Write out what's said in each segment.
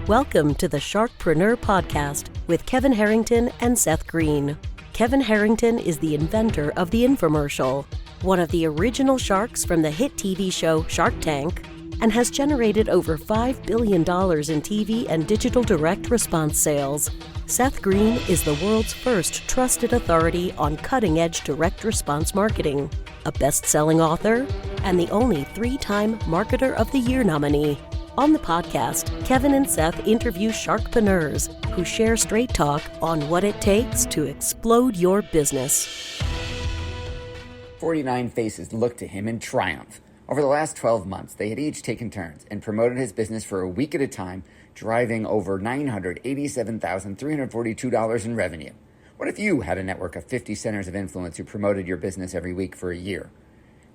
Welcome to the Sharkpreneur podcast with Kevin Harrington and Seth Greene. Kevin Harrington is the inventor of the infomercial, one of the original sharks from the hit TV show Shark Tank, and has generated over $5 billion in TV and digital direct response sales. Seth Greene is the world's first trusted authority on cutting-edge direct response marketing, a best-selling author, and the only 3-time Marketer of the Year nominee. On the podcast, Kevin and Seth interview sharkpreneurs who share straight talk on what it takes to explode your business. 49 faces looked to him in triumph. Over the last 12 months, they had each taken turns and promoted his business for a week at a time, driving over $987,342 in revenue. What if you had a network of 50 centers of influence who promoted your business every week for a year?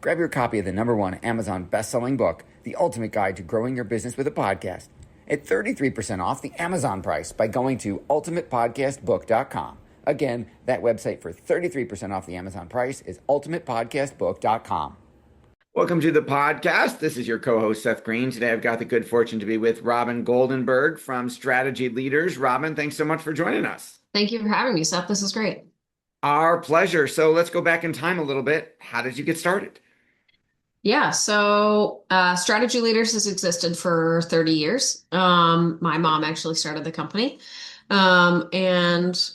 Grab your copy of the #1 Amazon best-selling book, The Ultimate Guide to Growing Your Business with a Podcast, at 33% off the Amazon price by going to ultimatepodcastbook.com. Again, that website for 33% off the Amazon price is ultimatepodcastbook.com. Welcome to the podcast. This is your co-host, Seth Greene. Today, I've got the good fortune to be with Robyn Goldenberg from Strategy Leaders. Robyn, thanks so much for joining us. Thank you for having me, Seth. This is great. Our pleasure. So let's go back in time a little bit. How did you get started? Yeah, so Strategy Leaders has existed for 30 years. My mom actually started the company, and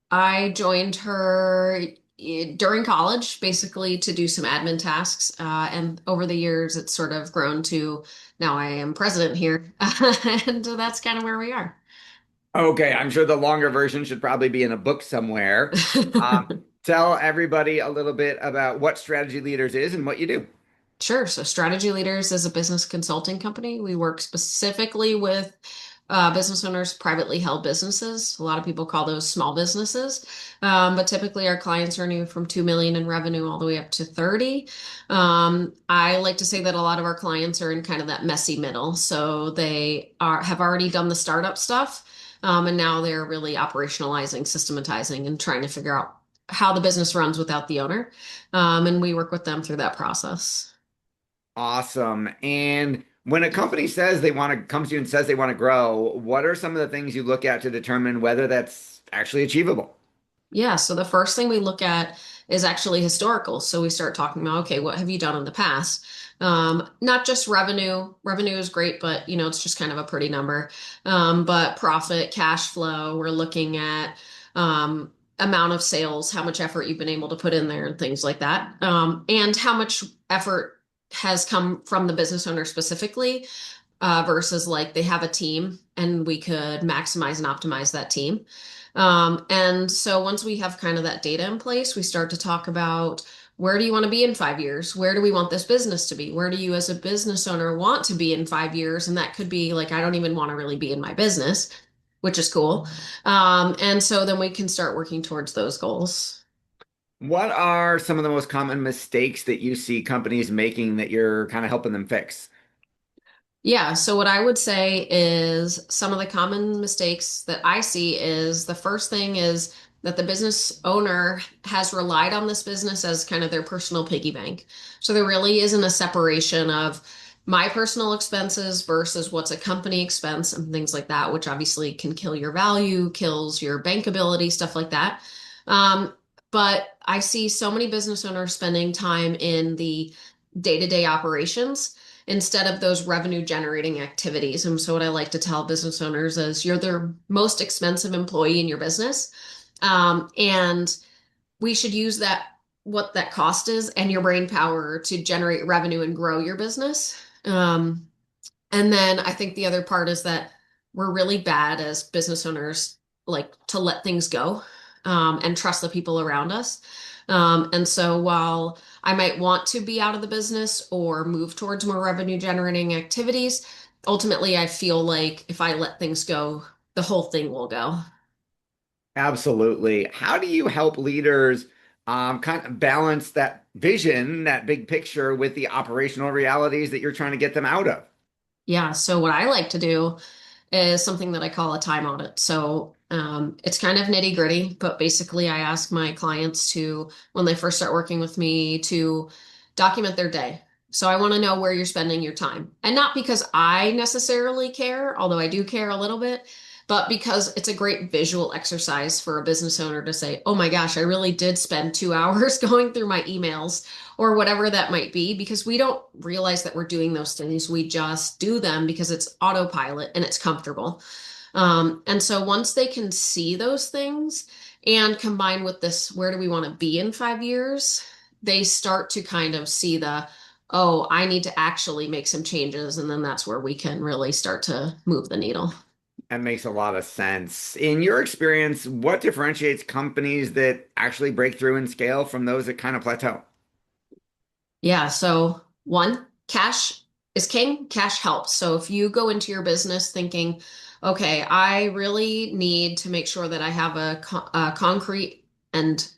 I joined her during college, basically to do some admin tasks. And over the years, it's sort of grown to now I am president here, and that's kind of where we are. Okay, I'm sure the longer version should probably be in a book somewhere. Tell everybody a little bit about what Strategy Leaders is and what you do. Sure. So Strategy Leaders is a business consulting company. We work specifically with business owners, privately held businesses. A lot of people call those small businesses. But typically our clients are anywhere from 2 million in revenue all the way up to 30. I like to say that a lot of our clients are in kind of that messy middle. So they have already done the startup stuff. And now they're really operationalizing, systematizing, and trying to figure out how the business runs without the owner. And we work with them through that process. Awesome. And when a company says comes to you and says they want to grow, what are some of the things you look at to determine whether that's actually achievable? Yeah. So the first thing we look at is actually historical. So we start talking about, okay, what have you done in the past? Not just revenue. Revenue is great, but it's just kind of a pretty number. But profit, cash flow, we're looking at amount of sales, how much effort you've been able to put in there and things like that. And how much effort has come from the business owner specifically versus like they have a team and we could maximize and optimize that team. And so once we have kind of that data in place, we start to talk about where do you want to be in 5 years? Where do we want this business to be? Where do you as a business owner want to be in 5 years? And that could be like, I don't even want to really be in my business, which is cool. And so then we can start working towards those goals. What are some of the most common mistakes that you see companies making that you're kind of helping them fix? Yeah, so what I would say is some of the common mistakes that I see is the first thing is that the business owner has relied on this business as kind of their personal piggy bank. So there really isn't a separation of my personal expenses versus what's a company expense and things like that, which obviously can kill your value, kills your bankability, stuff like that. But I see so many business owners spending time in the day-to-day operations instead of those revenue generating activities. And so what I like to tell business owners is you're the most expensive employee in your business. And we should use what that cost is and your brain power to generate revenue and grow your business. And then I think the other part is that we're really bad as business owners, like to let things go. And trust the people around us. And so while I might want to be out of the business or move towards more revenue generating activities, ultimately I feel like if I let things go, the whole thing will go. Absolutely. How do you help leaders kind of balance that vision, that big picture with the operational realities that you're trying to get them out of? Yeah. So what I like to do is something that I call a time audit. So it's kind of nitty gritty, but basically I ask my clients to, when they first start working with me, to document their day. So I want to know where you're spending your time. And not because I necessarily care, although I do care a little bit, but because it's a great visual exercise for a business owner to say, oh my gosh, I really did spend 2 hours going through my emails or whatever that might be, because we don't realize that we're doing those things. We just do them because it's autopilot and it's comfortable. And so once they can see those things and combine with this, where do we want to be in 5 years? They start to kind of see oh, I need to actually make some changes. And then that's where we can really start to move the needle. That makes a lot of sense. In your experience, what differentiates companies that actually break through and scale from those that kind of plateau? Yeah. So, one, cash is king, cash helps. So, if you go into your business thinking, okay, I really need to make sure that I have a concrete and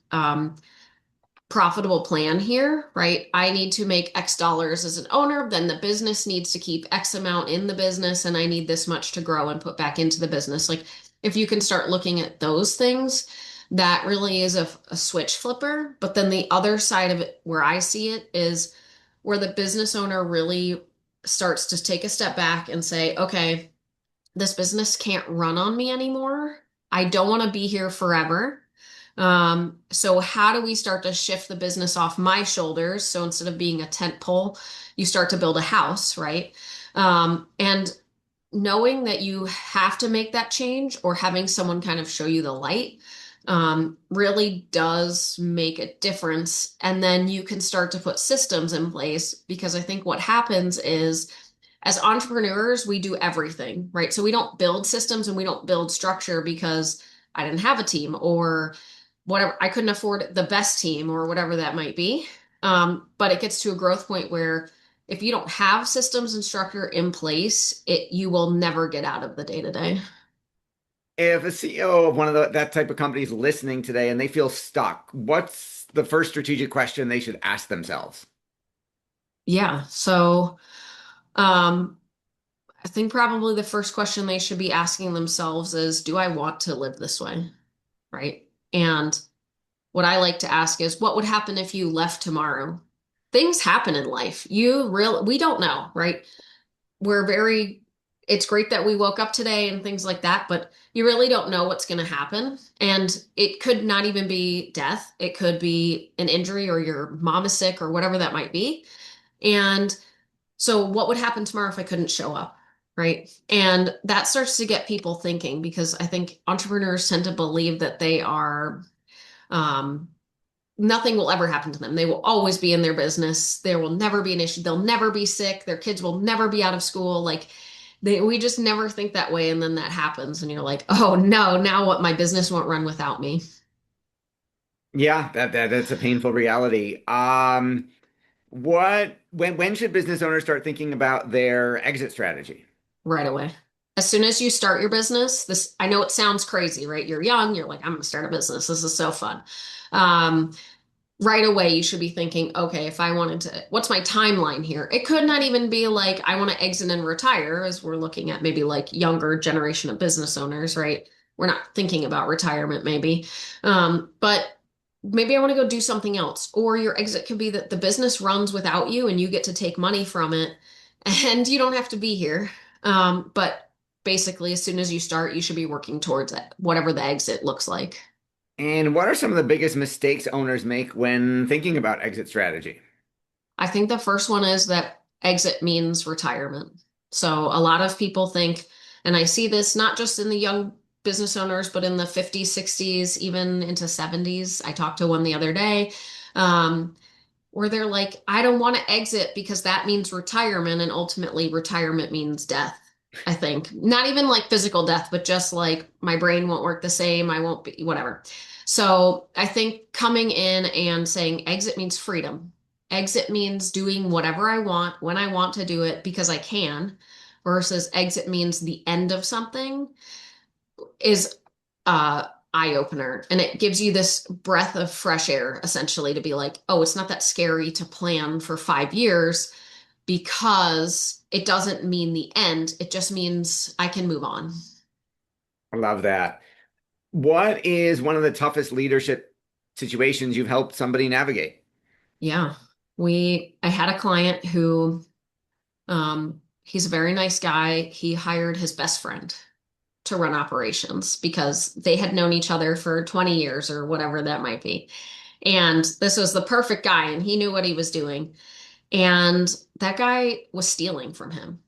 profitable plan here, right? I need to make X dollars as an owner, then the business needs to keep X amount in the business, and I need this much to grow and put back into the business. Like, if you can start looking at those things, that really is a switch flipper. But then the other side of it, where I see it, is where the business owner really starts to take a step back and say, okay, this business can't run on me anymore. I don't want to be here forever. So how do we start to shift the business off my shoulders? So instead of being a tent pole, you start to build a house, right? And knowing that you have to make that change or having someone kind of show you the light really does make a difference. And then you can start to put systems in place, because I think what happens is, as entrepreneurs, we do everything, right? So we don't build systems and we don't build structure because I didn't have a team or whatever. I couldn't afford the best team or whatever that might be. But it gets to a growth point where if you don't have systems and structure in place, you will never get out of the day to day. If a CEO of one of that type of company is listening today and they feel stuck, what's the first strategic question they should ask themselves? Yeah. So, um, I think probably the first question they should be asking themselves is, do I want to live this way? Right. And what I like to ask is, what would happen if you left tomorrow? Things happen in life. We don't know, right? We're very, it's great that we woke up today and things like that, but you really don't know what's going to happen. And it could not even be death. It could be an injury or your mom is sick or whatever that might be. And so what would happen tomorrow if I couldn't show up? Right. And that starts to get people thinking, because I think entrepreneurs tend to believe that they are, um, nothing will ever happen to them. They will always be in their business. There will never be an issue. They'll never be sick. Their kids will never be out of school. Like, we just never think that way. And then that happens. And you're like, oh no, now what? My business won't run without me. Yeah, that's a painful reality. When should business owners start thinking about their exit strategy? Right away. As soon as you start your business, I know it sounds crazy, right? You're young, you're like, I'm gonna start a business. This is so fun. Um, right away, you should be thinking, okay, if I wanted to, what's my timeline here? It could not even be like, I want to exit and retire, as we're looking at maybe like younger generation of business owners, right? We're not thinking about retirement, maybe. But maybe I want to go do something else. Or your exit could be that the business runs without you and you get to take money from it and you don't have to be here. But basically, as soon as you start, you should be working towards it, whatever the exit looks like. And what are some of the biggest mistakes owners make when thinking about exit strategy? I think the first one is that exit means retirement. So a lot of people think, and I see this not just in the young business owners, but in the 50s, 60s, even into 70s. I talked to one the other day, where they're like, I don't want to exit because that means retirement. And ultimately, retirement means death. I think not even like physical death, but just like my brain won't work the same. I won't be whatever. So I think coming in and saying exit means freedom. Exit means doing whatever I want when I want to do it because I can, versus exit means the end of something is eye opener. And it gives you this breath of fresh air, essentially, to be like, oh, it's not that scary to plan for 5 years because it doesn't mean the end. It just means I can move on. I love that. What is one of the toughest leadership situations you've helped somebody navigate? Yeah. I had a client who, he's a very nice guy. He hired his best friend to run operations because they had known each other for 20 years or whatever that might be. And this was the perfect guy, and he knew what he was doing. And that guy was stealing from him.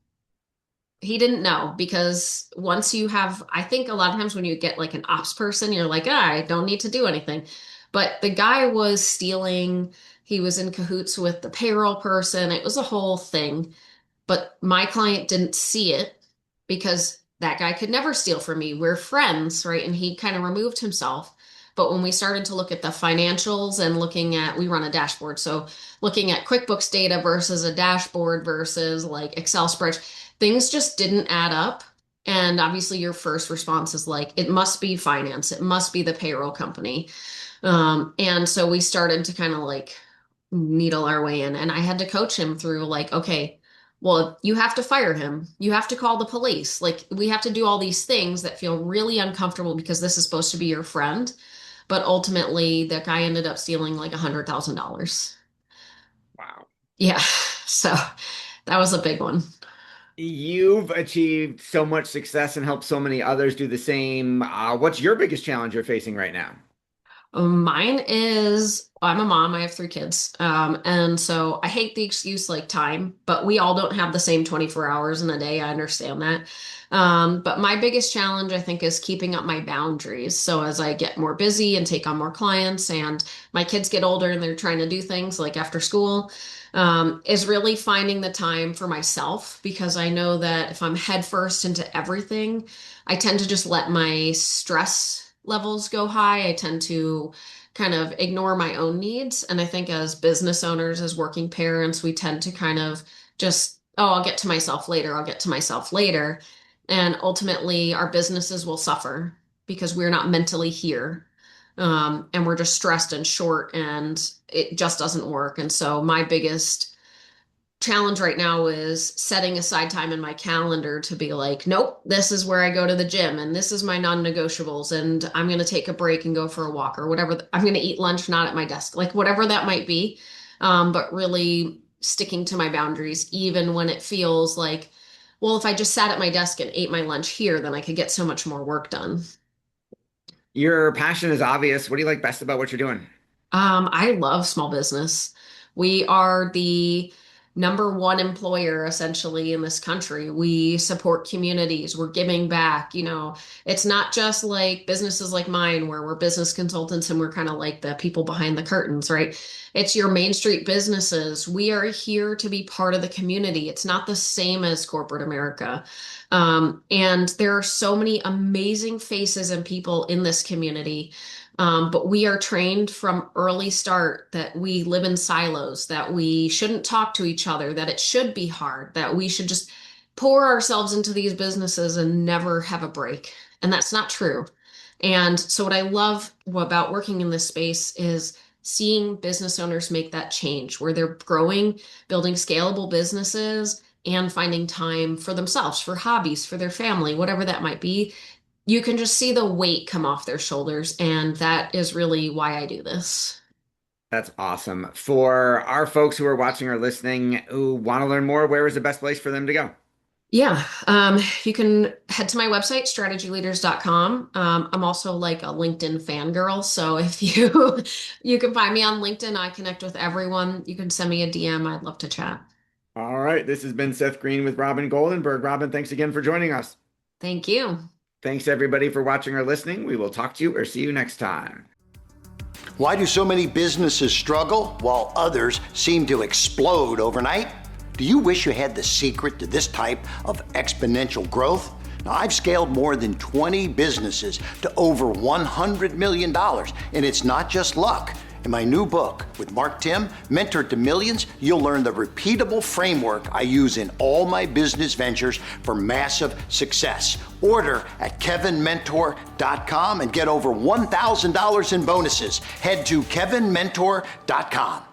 He didn't know because once you have, I think a lot of times when you get like an ops person, you're like, I don't need to do anything. But the guy was stealing. He was in cahoots with the payroll person. It was a whole thing. But my client didn't see it because that guy could never steal from me. We're friends, right? And he kind of removed himself. But when we started to look at the financials and looking at, we run a dashboard. So looking at QuickBooks data versus a dashboard versus like Excel spreadsheet, things just didn't add up. And obviously, your first response is like, it must be finance, it must be the payroll company. And so we started to kind of like needle our way in. And I had to coach him through like, okay, well, you have to fire him. You have to call the police. Like, we have to do all these things that feel really uncomfortable because this is supposed to be your friend. But ultimately, that guy ended up stealing like $100,000. Wow. Yeah. So that was a big one. You've achieved so much success and helped so many others do the same. What's your biggest challenge you're facing right now? Mine is I'm a mom, I have three kids. And so I hate the excuse like time, but we all don't have the same 24 hours in a day. I understand that. But my biggest challenge, I think, is keeping up my boundaries. So as I get more busy and take on more clients and my kids get older and they're trying to do things like after school, is really finding the time for myself because I know that if I'm headfirst into everything, I tend to just let my stress levels go high. I tend to kind of ignore my own needs. And I think as business owners, as working parents, we tend to kind of just, oh, I'll get to myself later. I'll get to myself later. And ultimately, our businesses will suffer because we're not mentally here. And we're just stressed and short, and it just doesn't work. And so, my biggest challenge right now is setting aside time in my calendar to be like, nope, this is where I go to the gym and this is my non-negotiables and I'm going to take a break and go for a walk or whatever. I'm going to eat lunch, not at my desk, like whatever that might be. But really sticking to my boundaries, even when it feels like, well, if I just sat at my desk and ate my lunch here, then I could get so much more work done. Your passion is obvious. What do you like best about what you're doing? I love small business. We are the number one employer essentially in this country. We support communities. We're giving back. It's not just like businesses like mine where we're business consultants and we're kind of like the people behind the curtains, right? It's your Main Street businesses. We are here to be part of the community. It's not the same as corporate America. And there are so many amazing faces and people in this community. But we are trained from early start that we live in silos, that we shouldn't talk to each other, that it should be hard, that we should just pour ourselves into these businesses and never have a break. And that's not true. And so what I love about working in this space is seeing business owners make that change where they're growing, building scalable businesses and finding time for themselves, for hobbies, for their family, whatever that might be. You can just see the weight come off their shoulders. And that is really why I do this. That's awesome. For our folks who are watching or listening who want to learn more, where is the best place for them to go? Yeah, you can head to my website, strategyleaders.com. I'm also like a LinkedIn fangirl. So if you can find me on LinkedIn, I connect with everyone. You can send me a DM. I'd love to chat. All right. This has been Seth Greene with Robyn Goldenberg. Robyn, thanks again for joining us. Thank you. Thanks everybody for watching or listening. We will talk to you or see you next time. Why do so many businesses struggle while others seem to explode overnight? Do you wish you had the secret to this type of exponential growth? Now, I've scaled more than 20 businesses to over $100 million, and it's not just luck. In my new book with Mark Tim, Mentor to Millions, you'll learn the repeatable framework I use in all my business ventures for massive success. Order at kevinmentor.com and get over $1,000 in bonuses. Head to kevinmentor.com.